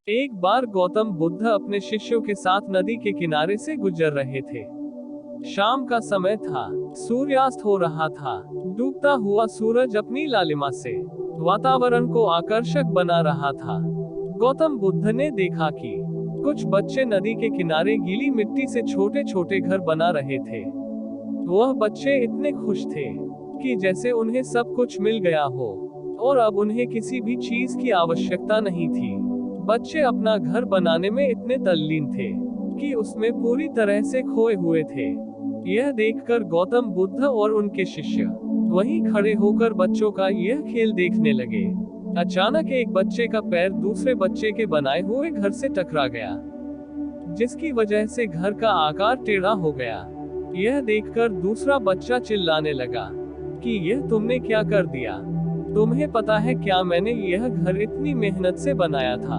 एक बार गौतम बुद्ध अपने शिष्यों के साथ नदी के किनारे से गुजर रहे थे। शाम का समय था, सूर्यास्त हो रहा था। डूबता हुआ सूरज अपनी लालिमा से वातावरण को आकर्षक बना रहा था। गौतम बुद्ध ने देखा कि कुछ बच्चे नदी के किनारे गीली मिट्टी से छोटे छोटे घर बना रहे थे। वह बच्चे इतने खुश थे कि जैसे उन्हें सब कुछ मिल गया हो और अब उन्हें किसी भी चीज की आवश्यकता नहीं थी। बच्चे अपना घर बनाने में इतने तल्लीन थे कि उसमें पूरी तरह से खोए हुए थे। यह देखकर गौतम बुद्ध और उनके शिष्य वहीं खड़े होकर बच्चों का यह खेल देखने लगे। अचानक एक बच्चे का पैर दूसरे बच्चे के बनाए हुए घर से टकरा गया, जिसकी वजह से घर का आकार टेढ़ा हो गया। यह देखकर दूसरा बच्चा चिल्लाने लगा कि यह तुमने क्या कर दिया? तुम्हें पता है क्या, मैंने यह घर इतनी मेहनत से बनाया था।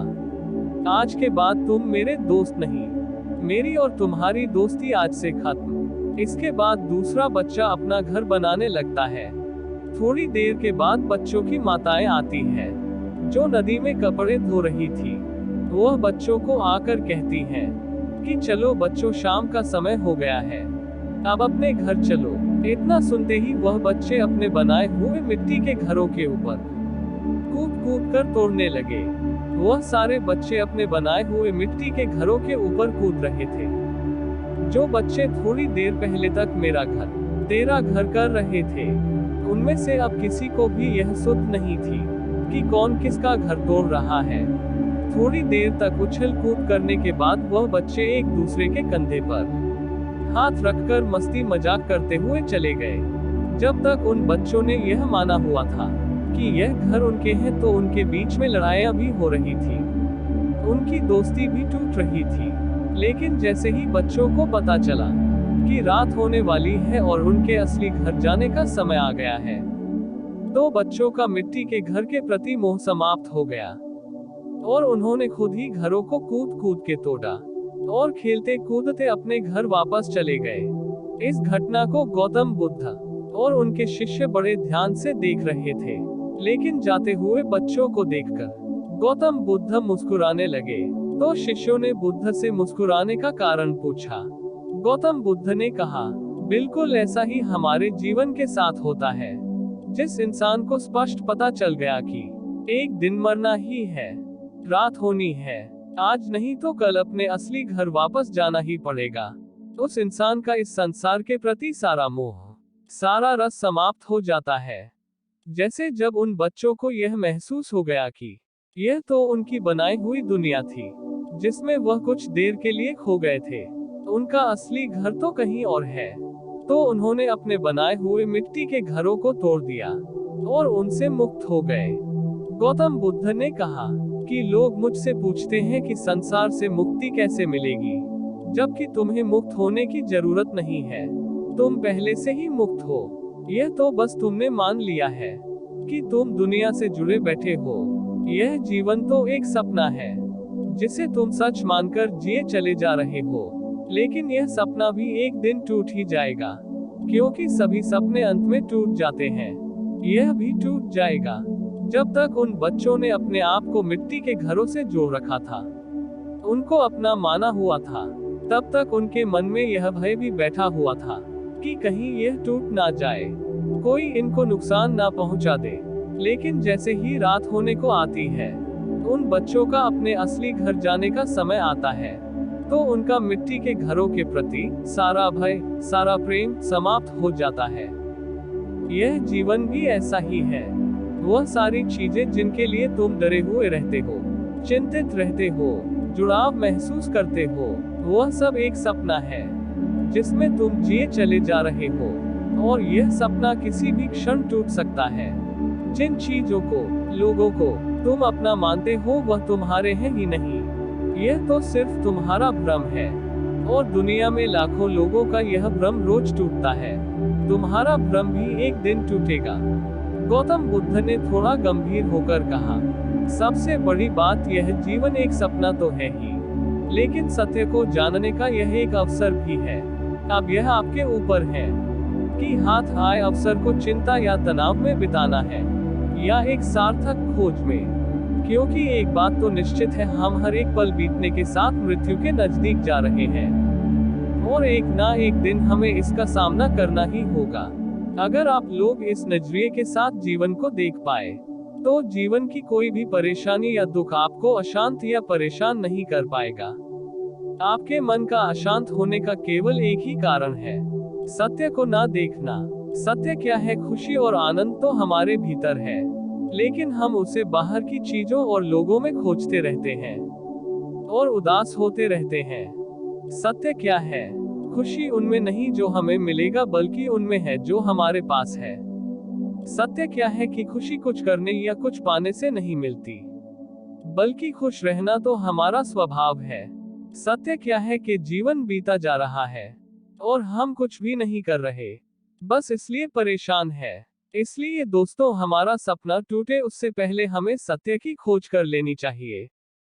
आज के बाद तुम मेरे दोस्त नहीं। मेरी और तुम्हारी दोस्ती आज से खत्म। इसके बाद दूसरा बच्चा अपना घर बनाने लगता है। थोड़ी देर के बाद बच्चों की माताएं आती हैं, जो नदी में कपड़े धो रही थी। वह बच्चों को आकर कहती हैं कि चलो बच्चों, शाम का समय हो गया है, अब अपने घर चलो। इतना सुनते ही वह बच्चे अपने बनाए हुए मिट्टी के घरों के ऊपर कूद कूद कर तोड़ने लगे। वह सारे बच्चे अपने बनाए हुए मिट्टी के घरों के ऊपर कूद रहे थे। जो बच्चे थोड़ी देर पहले तक मेरा घर, तेरा घर कर रहे थे, उनमें से अब किसी को भी यह सुध नहीं थी कि कौन किसका घर तोड़ रहा है। थोड़ी देर तक उछल कूद करने के बाद वह बच्चे एक दूसरे के कंधे पर हाथ रखकर मस्ती मजाक करते हुए चले गए। जब तक उन बच्चों ने यह माना हुआ था कि यह घर उनके हैं, तो उनके बीच में लड़ाइयां भी हो रही थी, उनकी दोस्ती भी टूट रही थी। लेकिन जैसे ही बच्चों को पता चला कि रात होने वाली है और उनके असली घर जाने का समय आ गया है, तो बच्चों का मिट्टी के घर के प्रति मोह समाप्त हो गया और उन्होंने खुद ही घरों को कूद कूद के तोड़ा और खेलते कूदते अपने घर वापस चले गए। इस घटना को गौतम बुद्ध और उनके शिष्य बड़े ध्यान से देख रहे थे, लेकिन जाते हुए बच्चों को देखकर गौतम बुद्ध मुस्कुराने लगे। तो शिष्यों ने बुद्ध से मुस्कुराने का कारण पूछा। गौतम बुद्ध ने कहा, बिल्कुल ऐसा ही हमारे जीवन के साथ होता है। जिस इंसान को स्पष्ट पता चल गया कि एक दिन मरना ही है, रात होनी है, आज नहीं तो कल अपने असली घर वापस जाना ही पड़ेगा, उस इंसान का इस संसार के प्रति सारा मोह, सारा रस समाप्त हो जाता है। जैसे जब उन बच्चों को यह महसूस हो गया कि यह तो उनकी बनाई हुई दुनिया थी, जिसमें वह कुछ देर के लिए खो गए थे, उनका असली घर तो कहीं और है, तो उन्होंने अपने बनाए हुए मिट्टी के घरों को तोड़ दिया और उनसे मुक्त हो गए। गौतम बुद्ध ने कहा कि लोग मुझसे पूछते हैं कि संसार से मुक्ति कैसे मिलेगी, जबकि तुम्हें मुक्त होने की जरूरत नहीं है, तुम पहले से ही मुक्त हो। यह तो बस तुमने मान लिया है कि तुम दुनिया से जुड़े बैठे हो। यह जीवन तो एक सपना है जिसे तुम सच मानकर जिए चले जा रहे हो, लेकिन यह सपना भी एक दिन टूट ही जाएगा, क्योंकि सभी सपने अंत में टूट जाते हैं। यह भी टूट जाएगा। जब तक उन बच्चों ने अपने आप को मिट्टी के घरों से जोड़ रखा था, उनको अपना माना हुआ था, तब तक उनके मन में यह भय भी बैठा हुआ था कि कहीं यह टूट ना जाए, कोई इनको नुकसान ना पहुंचा दे। लेकिन जैसे ही रात होने को आती है, उन बच्चों का अपने असली घर जाने का समय आता है, तो उनका मिट्टी के घरों के प्रति सारा भय, सारा प्रेम समाप्त हो जाता है। यह जीवन भी ऐसा ही है। वह सारी चीजें जिनके लिए तुम डरे हुए रहते हो, चिंतित रहते हो, जुड़ाव महसूस करते हो, वह सब एक सपना है जिसमें तुम जिए चले जा रहे हो, और यह सपना किसी भी क्षण टूट सकता है। जिन चीजों को, लोगों को तुम अपना मानते हो, वह तुम्हारे हैं ही नहीं। यह तो सिर्फ तुम्हारा भ्रम है, और दुनिया में लाखों लोगों का यह भ्रम रोज टूटता है। तुम्हारा भ्रम भी एक दिन टूटेगा। गौतम बुद्ध ने थोड़ा गंभीर होकर कहा, सबसे बड़ी बात यह जीवन एक सपना तो है ही, लेकिन सत्य को जानने का यह एक अवसर भी है। अब यह आपके ऊपर है कि हाथ आए अवसर को चिंता या तनाव में बिताना है, या एक सार्थक खोज में। क्योंकि एक बात तो निश्चित है, हम हर एक पल बीतने के साथ मृत्यु के नजदीक जा रहे हैं और एक ना एक दिन हमें इसका सामना करना ही होगा। अगर आप लोग इस नजरिए के साथ जीवन को देख पाए तो जीवन की कोई भी परेशानी या दुख आपको अशांत या परेशान नहीं कर पाएगा। आपके मन का अशांत होने का केवल एक ही कारण है, सत्य को ना देखना। सत्य क्या है? खुशी और आनंद तो हमारे भीतर है, लेकिन हम उसे बाहर की चीजों और लोगों में खोजते रहते हैं और उदास होते रहते हैं। सत्य क्या है? खुशी उनमें नहीं जो हमें मिलेगा, बल्कि उनमें है जो हमारे पास है। सत्य क्या है कि खुशी कुछ करने या कुछ पाने से नहीं मिलती, बल्कि खुश रहना तो हमारा स्वभाव है। सत्य क्या है कि जीवन बीता जा रहा है और हम कुछ भी नहीं कर रहे, बस इसलिए परेशान है। इसलिए दोस्तों, हमारा सपना टूटे उससे पहले हमें सत्य की खोज कर लेनी चाहिए।